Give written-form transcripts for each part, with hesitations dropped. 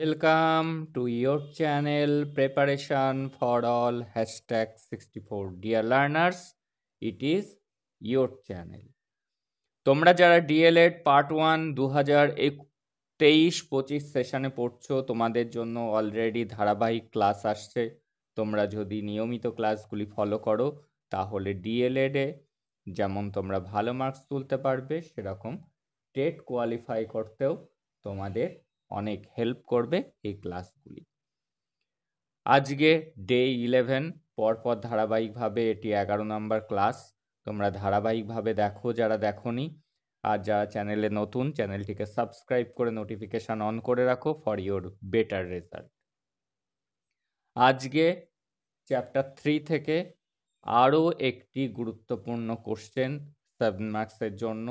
Welcome to your channel Preparation for All #64. Dear learners, it is your channel. তোমরা যারা D.El.Ed part 1 2023-25 সেশনে পড়ছো, তোমাদের জন্য অলরেডি ধারাবাহিক ক্লাস আসছে। তোমরা যদি নিয়মিত ক্লাসগুলি ফলো করো তাহলে ডিএলএডে যেমন তোমরা ভালো মার্কস তুলতে পারবে, সেরকম টেট কোয়ালিফাই করতেও তোমাদের অনেক হেল্প করবে এই ক্লাসগুলি। আজকে ডে 11, পরপর ধারাবাহিকভাবে এটি 11 নম্বর ক্লাস। তোমরা ধারাবাহিকভাবে দেখো যারা দেখোনি, আর যারা চ্যানেলে নতুন, চ্যানেলটিকে সাবস্ক্রাইব করে নোটিফিকেশন অন করে রাখো ফর ইওর বেটার রেজাল্ট। আজকে চ্যাপ্টার 3 থেকে আরও একটি গুরুত্বপূর্ণ কোশ্চেন 7 মার্কসের জন্য,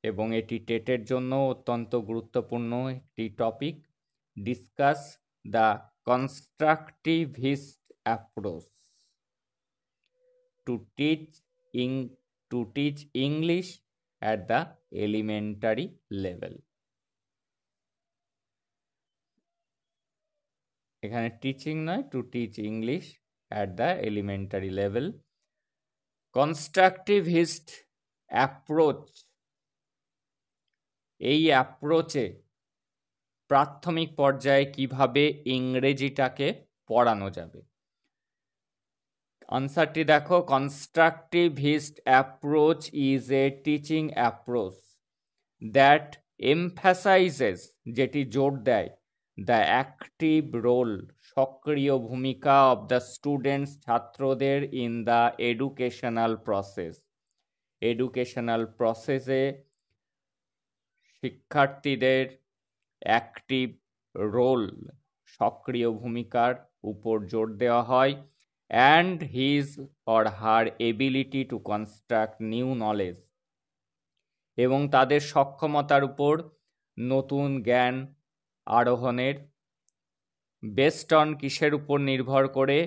এবং এটি টেটের জন্য অত্যন্ত গুরুত্বপূর্ণ একটি topic. Discuss the constructivist approach to teach English at the elementary level. এখানে টিচিং নয়, to teach English at the elementary level. Constructivist approach, এই অ্যাপ্রোচে প্রাথমিক পর্যায়ে কিভাবে ইংরেজিটাকে পড়ানো যাবে। আনসারটি দেখো, constructivist approach is a teaching approach that emphasises, যেটি জোর দেয়, দ্য অ্যাক্টিভ রোল, সক্রিয় ভূমিকা অব দ্য স্টুডেন্টস, ছাত্রদের, in the educational process. Educational প্রসেসে শিক্ষার্থীদের অ্যাক্টিভ রোল, সক্রিয় ভূমিকার উপর জোর দেওয়া হয়, and his or her ability to construct new knowledge, এবং তাদের সক্ষমতার উপর নতুন জ্ঞান আরোহণের, বেসড অন কিসের উপর নির্ভর করে,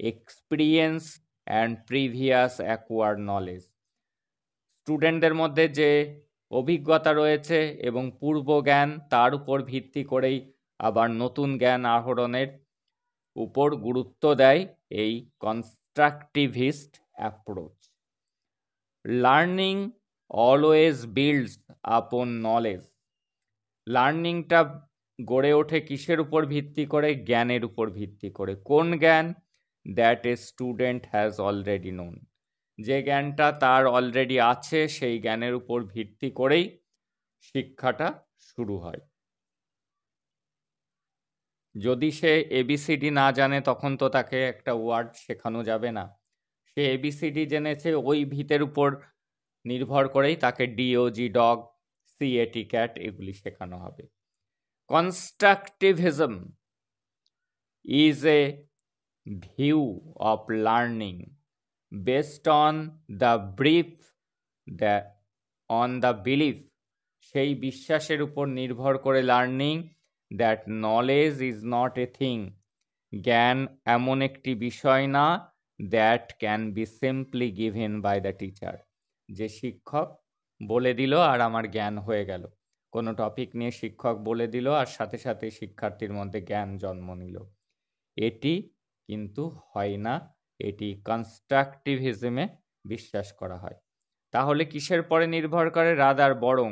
experience and previous acquired knowledge. স্টুডেন্টদের মধ্যে যে অভিজ্ঞতা রয়েছে এবং পূর্ব জ্ঞান, তার উপর ভিত্তি করেই আবার নতুন জ্ঞান আহরণের উপর গুরুত্ব দেয় এই constructivist approach. Learning always builds আপন নলেজ। লার্নিংটা গড়ে ওঠে কিসের উপর ভিত্তি করে? জ্ঞানের উপর ভিত্তি করে। কোন জ্ঞান? That a student has already known, যে জ্ঞানটা তার অলরেডি আছে, সেই জ্ঞানের উপর ভিত্তি করেই শিক্ষাটা শুরু হয়। যদি সে এবিসিডি না জানে, তখন তো তাকে একটা ওয়ার্ড শেখানো যাবে না। সে এবিসিডি জেনেছে, ওই ভিতের উপর নির্ভর করেই তাকে ডিওজি ডগ, সিএটি ক্যাট এগুলি শেখানো হবে। Constructivism is a view of learning based on the belief, সেই বিশ্বাসের উপর নির্ভর করে learning, that knowledge is not a thing, জ্ঞান এমন একটি বিষয় না, that can be simply given by the teacher, যে শিক্ষক বলে দিল আর আমার জ্ঞান হয়ে গেল। কোনো টপিক নিয়ে শিক্ষক বলে দিল আর সাথে সাথে শিক্ষার্থীর মধ্যে জ্ঞান জন্ম নিল, এটি কিন্তু হয় না। এটি কনস্ট্রাকটিভিজমে বিশ্বাস করা হয়। তাহলে কিসের পরে নির্ভর করে? রাদার বরং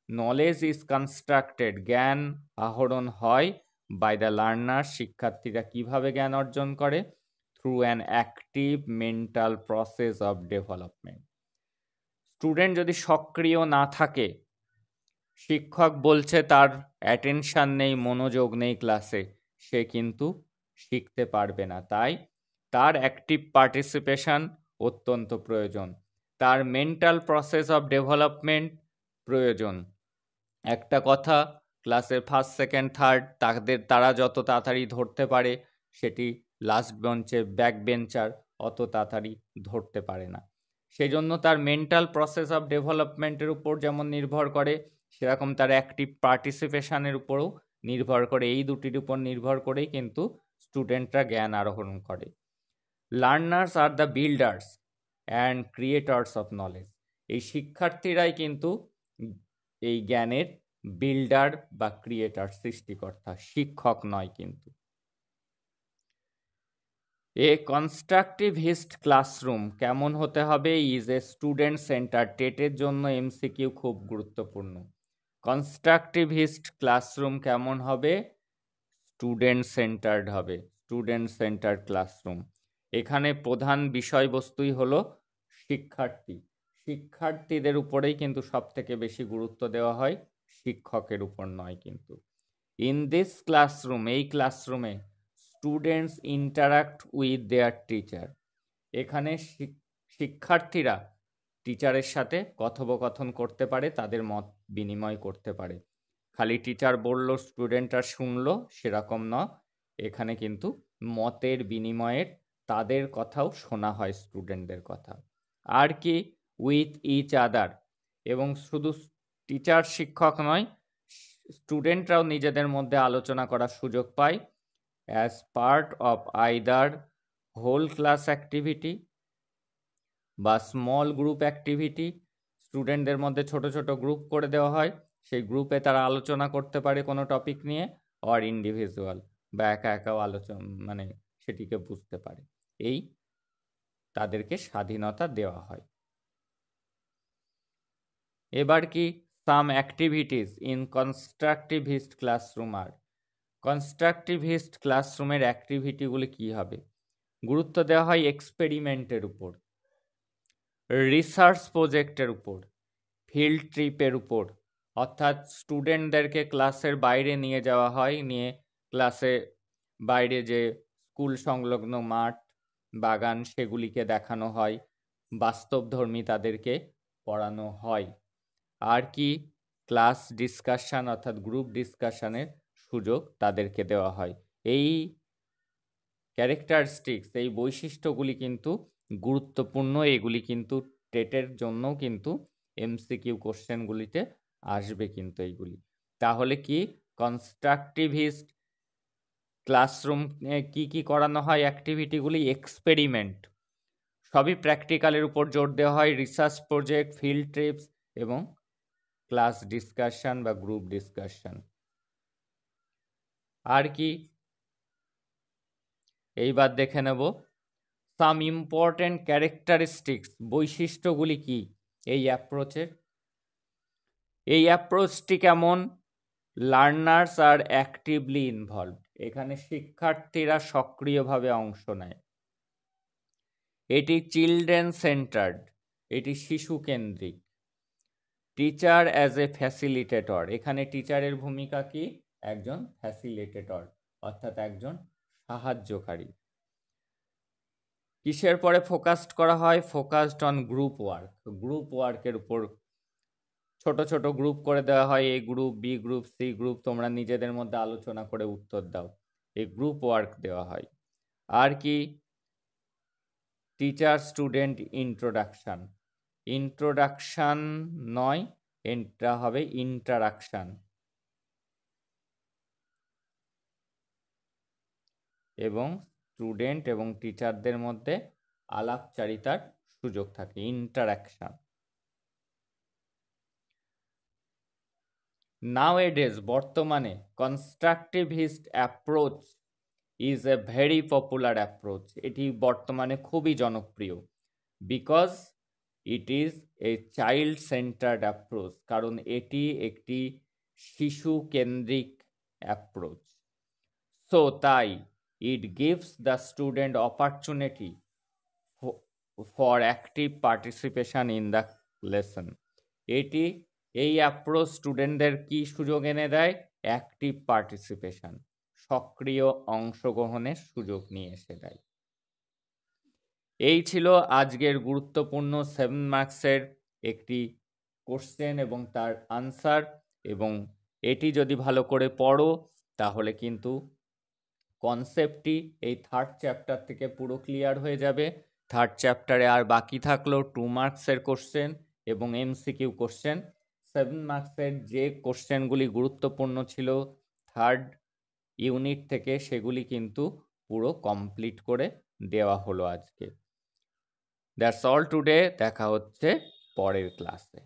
নলেজ ইজ কনস্ট্রাক্টেড, জ্ঞান আহরণ হয়, বাই দ্য লার্নার, শিক্ষার্থীরা কিভাবে জ্ঞান অর্জন করে? Through an active mental process of development. Student যদি সক্রিয় না থাকে, শিক্ষক বলছে তার অ্যাটেনশন নেই, মনোযোগ নেই ক্লাসে, সে কিন্তু শিখতে পারবে না। তাই তার অ্যাক্টিভ পার্টিসিপেশন অত্যন্ত প্রয়োজন, তার মেন্টাল প্রসেস অফ ডেভেলপমেন্ট প্রয়োজন। একটা কথা, ক্লাসের ফার্স্ট সেকেন্ড থার্ড তারা যত তাড়াতাড়ি ধরতে পারে, সেটি লাস্ট বেঞ্চের ব্যাক বেঞ্চার অত তাড়াতাড়ি ধরতে পারে না। সেজন্য তার মেন্টাল প্রসেস অফ ডেভেলপমেন্টের উপর যেমন নির্ভর করে, সেরকম তার অ্যাক্টিভ পার্টিসিপেশনের উপরও নির্ভর করে। এই দুটির উপর নির্ভর করেই কিন্তু স্টুডেন্টরা জ্ঞান আরোহণ করে। Learners are the builders and creators of knowledge. এই শিক্ষার্থীরাই কিন্তু এই জ্ঞানের বিল্ডার বা ক্রিয়েটার, সৃষ্টিকর্তা, শিক্ষক নয় কিন্তু। এ কনস্ট্রাকটিভিস্ট ক্লাসরুম কেমন হতে হবে? Is a student centre. টেটের জন্য এমসিকিউ খুব গুরুত্বপূর্ণ। কনস্ট্রাকটিভিস্ট ক্লাসরুম কেমন হবে? স্টুডেন্ট সেন্টার্ড হবে, স্টুডেন্ট সেন্টার্ড ক্লাসরুম। এখানে প্রধান বিষয়বস্তুই হলো শিক্ষার্থী। শিক্ষার্থীদের উপরেই কিন্তু সব থেকে বেশি গুরুত্ব দেওয়া হয়, শিক্ষকের উপর নয় কিন্তু। ইন দিস ক্লাসরুম, এই ক্লাসরুমে students interact with their teacher. এখানে শিক্ষার্থীরা টিচারের সাথে কথোপকথন করতে পারে, তাদের মত বিনিময় করতে পারে। খালি টিচার বলল স্টুডেন্টরা শুনলো সেরকম না, এখানে কিন্তু মতের বিনিময়ের, তাদের কথাও শোনা হয়, স্টুডেন্টদের কথা। আর কি? With each other. এবং শুধু টিচার শিক্ষক নয়, স্টুডেন্টরাও নিজেদের মধ্যে আলোচনা করার সুযোগ পায় as part of either whole class activity বা স্মল গ্রুপ অ্যাক্টিভিটি। স্টুডেন্টদের মধ্যে ছোট ছোট গ্রুপ করে দেওয়া হয়, সেই গ্রুপে তারা আলোচনা করতে পারে কোনো টপিক নিয়ে, আর ইন্ডিভিজুয়াল বা একা একাও মানে সেটিকে বুঝতে পারে। এই তাদেরকে স্বাধীনতা দেওয়া হয়। এবার কি some activities in constructivist classroom আর। কনস্ট্রাকটিভিস্ট ক্লাসরুমের অ্যাক্টিভিটিগুলি কি হবে? গুরুত্ব দেওয়া হয় এক্সপেরিমেন্টের উপর, রিসার্চ প্রজেক্টের উপর, ফিল্ড ট্রিপের উপর। অর্থাৎ স্টুডেন্টদেরকে ক্লাসের বাইরে নিয়ে যাওয়া হয়, নিয়ে ক্লাসে বাইরে যে স্কুল সংলগ্ন মাঠ, বাগান, সেগুলিকে দেখানো হয়, বাস্তবধর্মী তাদেরকে পড়ানো হয়। আর কি? ক্লাস ডিসকাশন অর্থাৎ গ্রুপ ডিসকাশনের সুযোগ তাদেরকে দেওয়া হয়। এই ক্যারেক্টারিস্টিক্স, এই বৈশিষ্ট্যগুলি কিন্তু গুরুত্বপূর্ণ। এগুলি কিন্তু টেটের জন্যও কিন্তু এমসিকিউ কোশ্চেনগুলিতে আসবে কিন্তু এইগুলি। তাহলে কি কনস্ট্রাকটিভিস্ট ক্লাসরুম কি কি করানো হয়? অ্যাক্টিভিটিগুলি এক্সপেরিমেন্ট, সবই প্র্যাকটিক্যালের উপর জোর দেওয়া হয়, রিসার্চ প্রজেক্ট, ফিল্ড ট্রিপস এবং ক্লাস ডিসকাশন বা গ্রুপ ডিসকাশন। আর কি? এইবার দেখে নেব সাম ইম্পর্টেন্ট ক্যারেক্টারিস্টিক্স, বৈশিষ্ট্যগুলি কি এই অ্যাপ্রোচের। এই অ্যাপ্রোচটি কেমন? লার্নার্স আর অ্যাক্টিভলি ইনভলভড। এখানে শিক্ষার্থীরা সক্রিয়ভাবে অংশ নেয়। এটি চিলড্রেন সেন্টার্ড, এটি শিশু কেন্দ্রিক। টিচার অ্যাজ এ ফ্যাসিলিটেটর, এখানে টিচারের ভূমিকা কি? একজন ফ্যাসিলিটেটর অর্থাৎ একজন সাহায্যকারী। কিসের পরে ফোকাসড করা হয়? Focused on group work, group ওয়ার্কের উপর ছোট ছোট গ্রুপ করে দেওয়া হয়, A group, B group, C group, তোমরা নিজেদের মধ্যে আলোচনা করে উত্তর দাও, এই গ্রুপ ওয়ার্ক দেওয়া হয়। আর কি? টিচার স্টুডেন্ট ইন্ট্রোডাকশন, ইন্ট্রোডাকশন নয়, এটা হবে ইন্টারাকশন। এবং স্টুডেন্ট এবং টিচারদের মধ্যে আলাপচারিতার সুযোগ থাকে, ইন্টারাকশন। নাওএডেজ, বর্তমানে constructivist approach is a very popular approach, এটি বর্তমানে খুবই জনপ্রিয়। Because it is a child centred approach, কারণ এটি একটি শিশু কেন্দ্রিক অ্যাপ্রোচ। সো তাই it gives the student opportunity for active participation in the lesson. এই অ্যাপ্রোচ স্টুডেন্টদের কি সুযোগ এনে দেয়? অ্যাক্টিভ পার্টিসিপেশন, সক্রিয় অংশগ্রহণের সুযোগ নিয়ে এসে দেয়। এই ছিল আজকের গুরুত্বপূর্ণ 7 মার্কসের একটি কোশ্চেন এবং তার আনসার। এবং এটি যদি ভালো করে পড়ো তাহলে কিন্তু কনসেপ্টটি এই 3rd চ্যাপ্টার থেকে পুরো ক্লিয়ার হয়ে যাবে। 3rd চ্যাপ্টারে আর বাকি থাকলো 2 মার্কসের কোশ্চেন এবং এমসিকিউ কোশ্চেন। 7 মার্কসের যে কোশ্চেনগুলি গুরুত্বপূর্ণ ছিল 3rd ইউনিট থেকে, সেগুলি কিন্তু পুরো কমপ্লিট করে দেওয়া হলো আজকে। দ্যাটস অল টুডে, দেখা হচ্ছে পরের ক্লাসে।